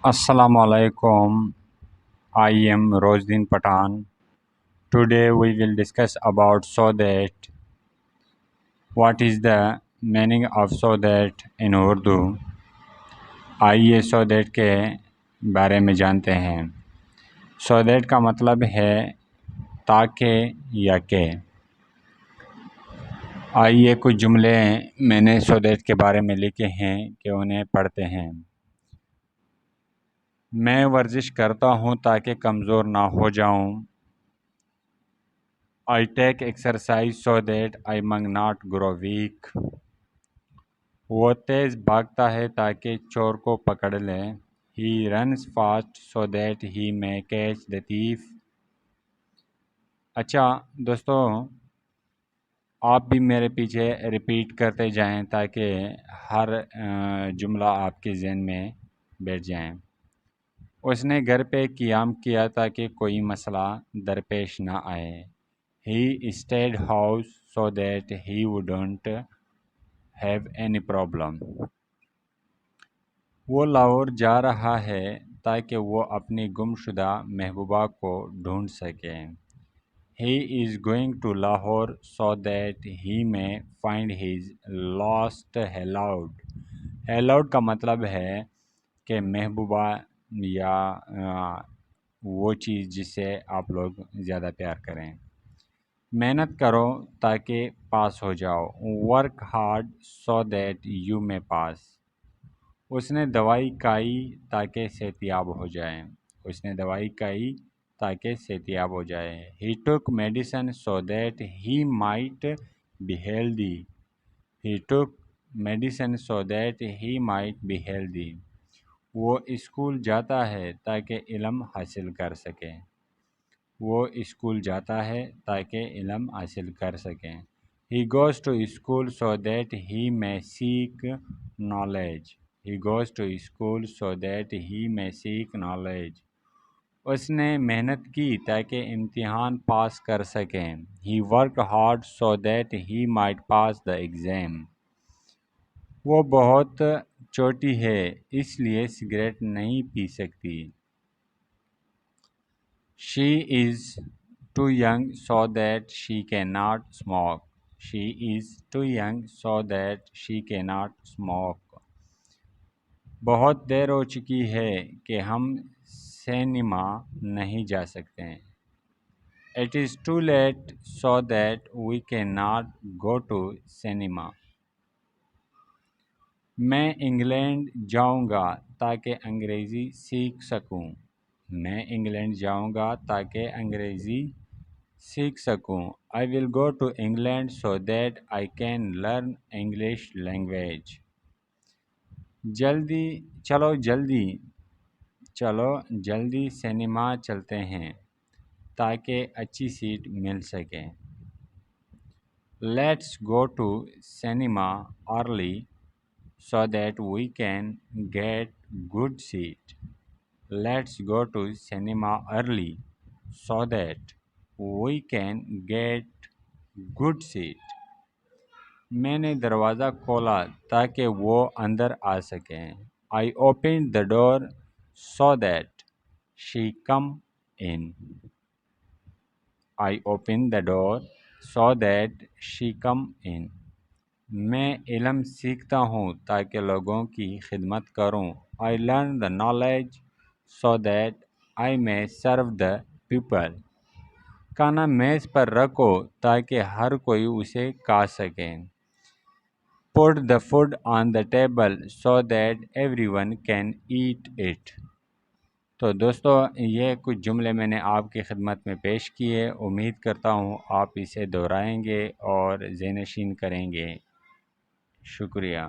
Assalamu alaikum. I am Rozdin Patan. Today we will discuss about so that. What is the meaning of so that in Urdu? आइए so that के बारे में जानते हैं. So that का मतलब है ताकि या के. आइए कुछ जुमले मैंने so that के बारे में लिखे हैं कि उन्हें पढ़ते हैं. मैं वर्जिश करता हूँ ताकि कमज़ोर ना हो जाऊँ. I take exercise so that I may not grow weak. वो तेज़ भागता है ताकि चोर को पकड़ ले. He runs fast so that he may catch the thief. अच्छा दोस्तों, आप भी मेरे पीछे रिपीट करते जाएं ताकि हर जुमला आपके ज़हन में बैठ जाए. उसने घर पे क़याम किया ताकि कोई मसला दरपेश ना आए. He stayed house so that he wouldn't have any problem. वो लाहौर जा रहा है ताकि वो अपनी गुमशुदा महबूबा को ढूंढ सके. He is going to Lahore so that he may find his lost haloud. Haloud का मतलब है कि महबूबा या वो चीज़ जिससे आप लोग ज़्यादा प्यार करें. मेहनत करो ताकि पास हो जाओ. Work hard so that you may pass. उसने दवाई खाई ताकि सेहतियाब हो जाए. उसने दवाई खाई ताकि सेहतियाब हो जाए. He took medicine so that he might be healthy. He took medicine so that he might be healthy. वो स्कूल जाता है ताकि इल्म हासिल कर सके. वो स्कूल जाता है ताकि इल्म हासिल कर सकें. He goes to school so that he may seek knowledge. He goes to school so that he may seek knowledge. उसने मेहनत की ताकि इम्तिहान पास कर सकें. He worked hard so that he might pass the exam. वो बहुत छोटी है इसलिए सिगरेट नहीं पी सकती. She is too young so that she cannot smoke. She is too young so that she cannot smoke. बहुत देर हो चुकी है कि हम सिनेमा नहीं जा सकते. It is too late so that we cannot go to cinema. मैं इंग्लैंड जाऊंगा ताकि अंग्रेज़ी सीख सकूं. मैं इंग्लैंड जाऊंगा ताकि अंग्रेज़ी सीख सकूं. I will go to England so that I can learn English language. चलो जल्दी सिनेमा चलते हैं ताकि अच्छी सीट मिल सके. Let's go to cinema early so that we can get good seat. Let's go to cinema early so that we can get good seat. मैंने दरवाज़ा खोला ताकि वो अंदर आ सकें. I opened the door so that she come in. I opened the door so that she come in. मैं इल्म सीखता हूँ ताकि लोगों की खिदमत करूँ. I learn the knowledge so that I may serve the people. खाना मेज़ पर रखो ताकि हर कोई उसे खा सके. Put the food on the table so that everyone can eat it. तो दोस्तों, ये कुछ जुमले मैंने आपकी खिदमत में पेश किए. उम्मीद करता हूँ आप इसे दोहराएंगे और ज़हनशीन करेंगे. शुक्रिया.